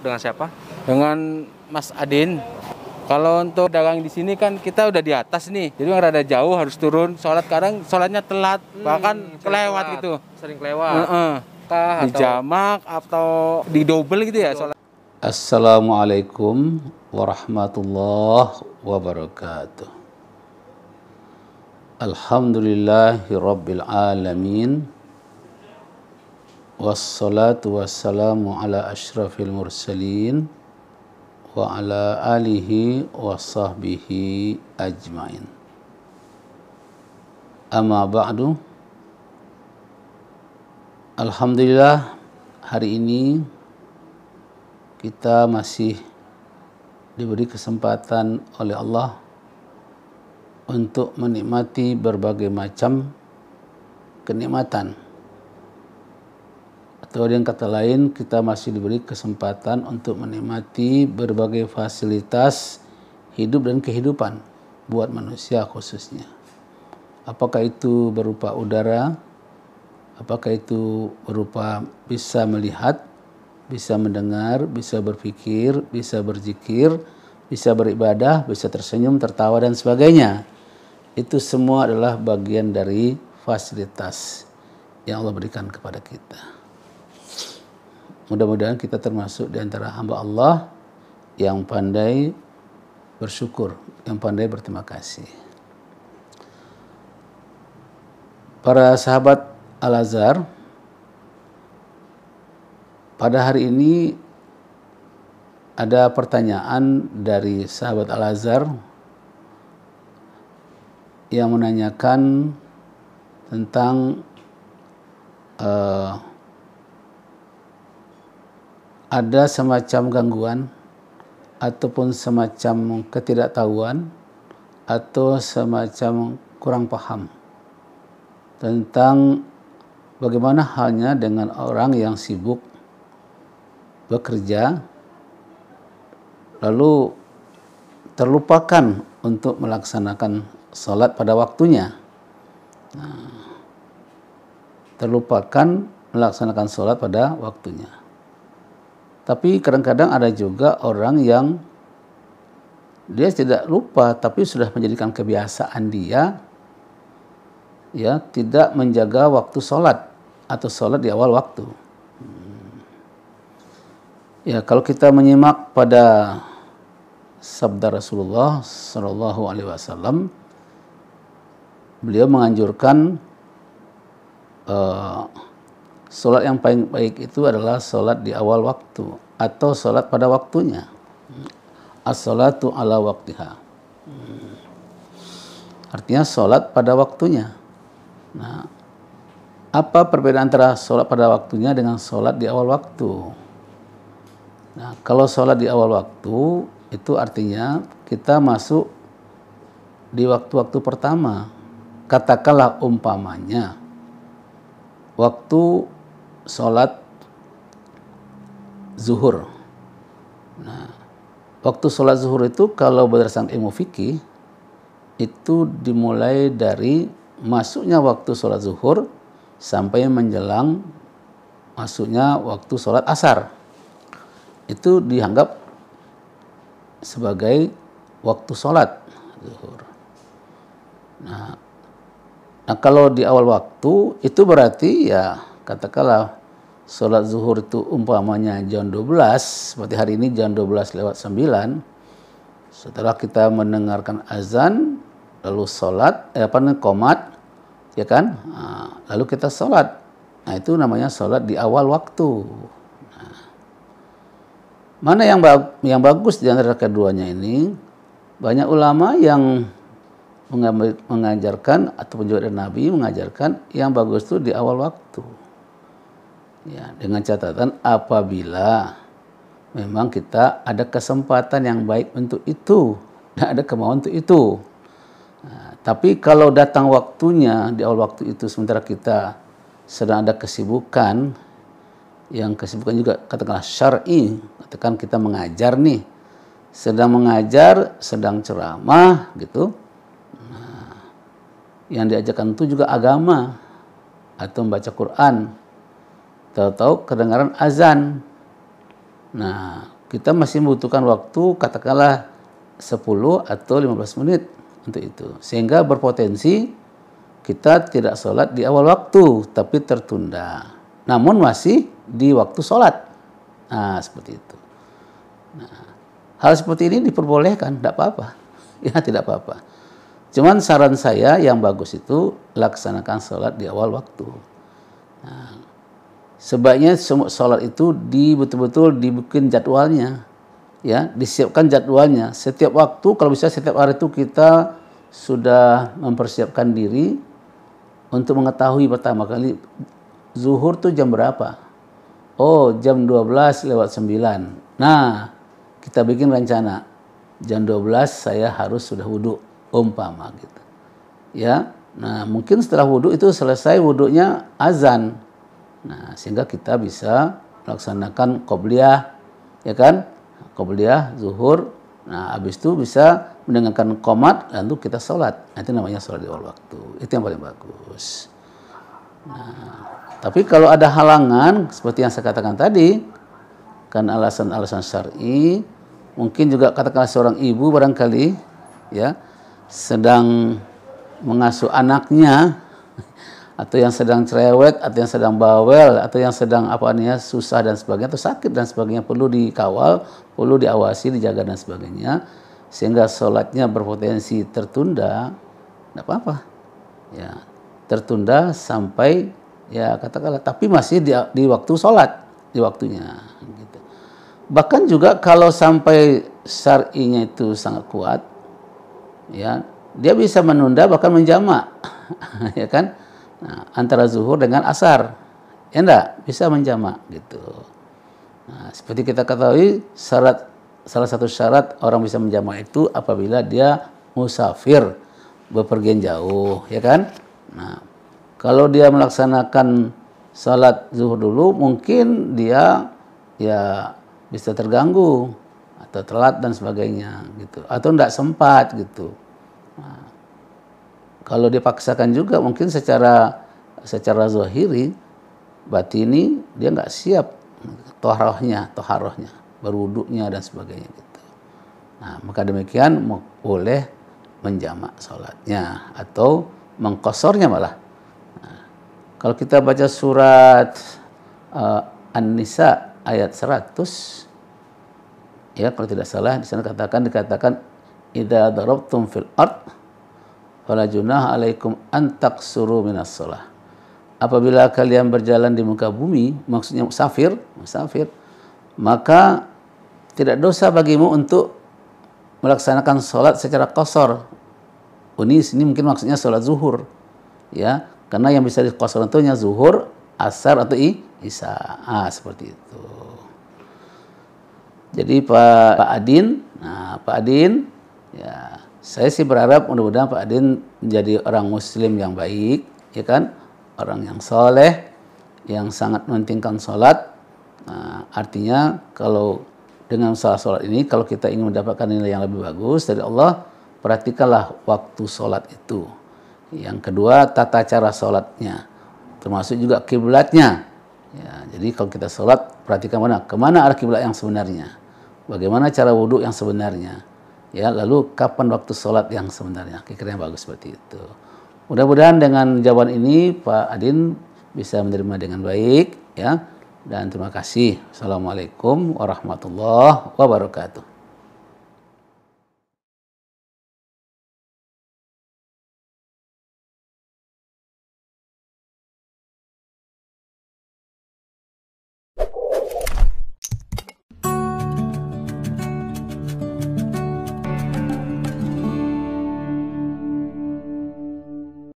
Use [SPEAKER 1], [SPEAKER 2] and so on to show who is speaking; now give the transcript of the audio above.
[SPEAKER 1] dengan siapa?
[SPEAKER 2] Dengan Mas Adin. Kalau untuk dagang di sini kan kita udah di atas nih, jadi yang rada jauh harus turun. Kadang sholatnya telat, bahkan kelewat gitu.
[SPEAKER 1] Sering kelewat.
[SPEAKER 2] Di jamak atau di double gitu ya sholat.
[SPEAKER 3] Assalamualaikum warahmatullahi wabarakatuh. Alhamdulillahi rabbil alamin. Wassalatu wassalamu ala ashrafil mursalin wa ala alihi wa sahbihi ajmain. Amma ba'du. Alhamdulillah, hari ini kita masih diberi kesempatan oleh Allah untuk menikmati berbagai macam kenikmatan. Atau dengan kata lain, kita masih diberi kesempatan untuk menikmati berbagai fasilitas hidup dan kehidupan buat manusia khususnya. Apakah itu berupa udara, apakah itu berupa bisa melihat, bisa mendengar, bisa berpikir, bisa berzikir, bisa beribadah, bisa tersenyum, tertawa, dan sebagainya. Itu semua adalah bagian dari fasilitas yang Allah berikan kepada kita. Mudah-mudahan kita termasuk di antara hamba Allah yang pandai bersyukur, yang pandai berterima kasih. Para sahabat Al-Azhar, pada hari ini ada pertanyaan dari sahabat Al-Azhar yang menanyakan tentang ada semacam gangguan ataupun semacam ketidaktahuan atau semacam kurang paham tentang bagaimana halnya dengan orang yang sibuk bekerja lalu terlupakan untuk melaksanakan sholat pada waktunya. Terlupakan melaksanakan sholat pada waktunya. Tapi kadang-kadang ada juga orang yang dia tidak lupa tapi sudah menjadikan kebiasaan dia ya tidak menjaga waktu sholat atau sholat di awal waktu. Ya, kalau kita menyimak pada sabda Rasulullah Shallallahu Alaihi Wasallam, beliau menganjurkan sholat yang paling baik itu adalah sholat di awal waktu atau sholat pada waktunya. As-sholatu ala waktiha. Artinya sholat pada waktunya. Nah, apa perbedaan antara sholat pada waktunya dengan sholat di awal waktu? Nah, kalau sholat di awal waktu itu artinya kita masuk di waktu-waktu pertama. Katakanlah umpamanya waktu sholat zuhur. Nah, waktu sholat zuhur itu kalau berdasarkan ilmu fikih itu dimulai dari masuknya waktu sholat zuhur sampai menjelang masuknya waktu sholat asar. Itu dianggap sebagai waktu sholat zuhur. Nah, kalau di awal waktu itu berarti ya katakanlah sholat zuhur itu umpamanya jam 12, seperti hari ini jam 12:09. Setelah kita mendengarkan azan, lalu sholat, qomat, ya kan? Nah, lalu kita sholat. Nah, itu namanya sholat di awal waktu. Nah, mana yang bagus di antara keduanya ini? Banyak ulama yang mengajarkan ataupun juga dari Nabi mengajarkan yang bagus itu di awal waktu. Ya, dengan catatan apabila memang kita ada kesempatan yang baik untuk itu dan ada kemauan untuk itu. Nah, tapi kalau datang waktunya di awal waktu itu sementara kita sedang ada kesibukan, yang kesibukan juga katakanlah syar'i, katakan kita mengajar nih, sedang mengajar, sedang ceramah gitu. Nah, yang diajarkan itu juga agama atau membaca Quran. Tahu-tahu kedengaran azan. Nah, kita masih membutuhkan waktu katakanlah 10 atau 15 menit untuk itu. Sehingga berpotensi kita tidak sholat di awal waktu, tapi tertunda. Namun masih di waktu sholat. Nah, seperti itu. Nah, hal seperti ini diperbolehkan, tidak apa-apa. Ya, tidak apa-apa. Cuman saran saya yang bagus itu laksanakan sholat di awal waktu. Nah, sebaiknya sholat itu betul-betul dibikin jadwalnya, ya, disiapkan jadwalnya. Setiap waktu, kalau bisa setiap hari itu kita sudah mempersiapkan diri untuk mengetahui pertama kali zuhur tuh jam berapa. Oh, jam 12:09. Nah, kita bikin rencana. Jam 12 saya harus sudah wudhu, umpama gitu. Ya, nah mungkin setelah wudhu itu selesai wudhunya azan. Nah, sehingga kita bisa melaksanakan qobliyah, ya kan? Qobliyah, zuhur. Nah, habis itu bisa mendengarkan qomat, lalu kita sholat. Nah, itu namanya sholat di awal waktu. Itu yang paling bagus. Nah, tapi kalau ada halangan, seperti yang saya katakan tadi, kan alasan-alasan syar'i, mungkin juga katakanlah seorang ibu barangkali, ya, sedang mengasuh anaknya, atau yang sedang cerewet, atau yang sedang bawel, atau yang sedang susah dan sebagainya, atau sakit dan sebagainya, perlu dikawal, perlu diawasi, dijaga dan sebagainya, sehingga sholatnya berpotensi tertunda, tidak apa-apa, ya, tertunda sampai, ya katakanlah, tapi masih di waktu sholat, di waktunya, gitu. Bahkan juga kalau sampai syar'inya itu sangat kuat, ya, dia bisa menunda bahkan menjamak, ya kan? Nah, antara zuhur dengan asar, ya enggak, bisa menjamak gitu. Nah, seperti kita ketahui, salah satu syarat orang bisa menjamak itu apabila dia musafir, bepergian jauh, ya kan? Nah, kalau dia melaksanakan salat zuhur dulu, mungkin dia ya bisa terganggu atau telat dan sebagainya gitu, atau enggak sempat gitu. Nah, kalau dipaksakan juga mungkin secara zahiri, batini dia nggak siap toharohnya, berwudunya dan sebagainya gitu. Nah, maka demikian boleh menjamak sholatnya atau mengkosornya malah. Nah, kalau kita baca surat An-Nisa ayat 100, ya kalau tidak salah di sana dikatakan idza darabtum fil ard fala junaha alaikum an taqsuru minas shalah. Apabila kalian berjalan di muka bumi, maksudnya musafir, maka tidak dosa bagimu untuk melaksanakan sholat secara qasar. Ini sini mungkin maksudnya sholat zuhur, ya, karena yang bisa diqasar tentunya zuhur, asar atau isya. Seperti itu. Jadi Pak Adin, ya, saya sih berharap mudah-mudahan Pak Adin menjadi orang muslim yang baik, ya kan? Orang yang soleh, yang sangat mementingkan sholat. Nah, artinya kalau dengan sholat ini, kalau kita ingin mendapatkan nilai yang lebih bagus dari Allah, perhatikanlah waktu sholat itu. Yang kedua, tata cara sholatnya, termasuk juga kiblatnya. Ya, jadi kalau kita sholat, perhatikan kemana arah kiblat yang sebenarnya, bagaimana cara wudhu yang sebenarnya. Ya, lalu kapan waktu sholat yang sebenarnya? Kira-kira yang bagus seperti itu. Mudah-mudahan dengan jawaban ini Pak Adin bisa menerima dengan baik, ya. Dan terima kasih. Assalamualaikum warahmatullahi wabarakatuh.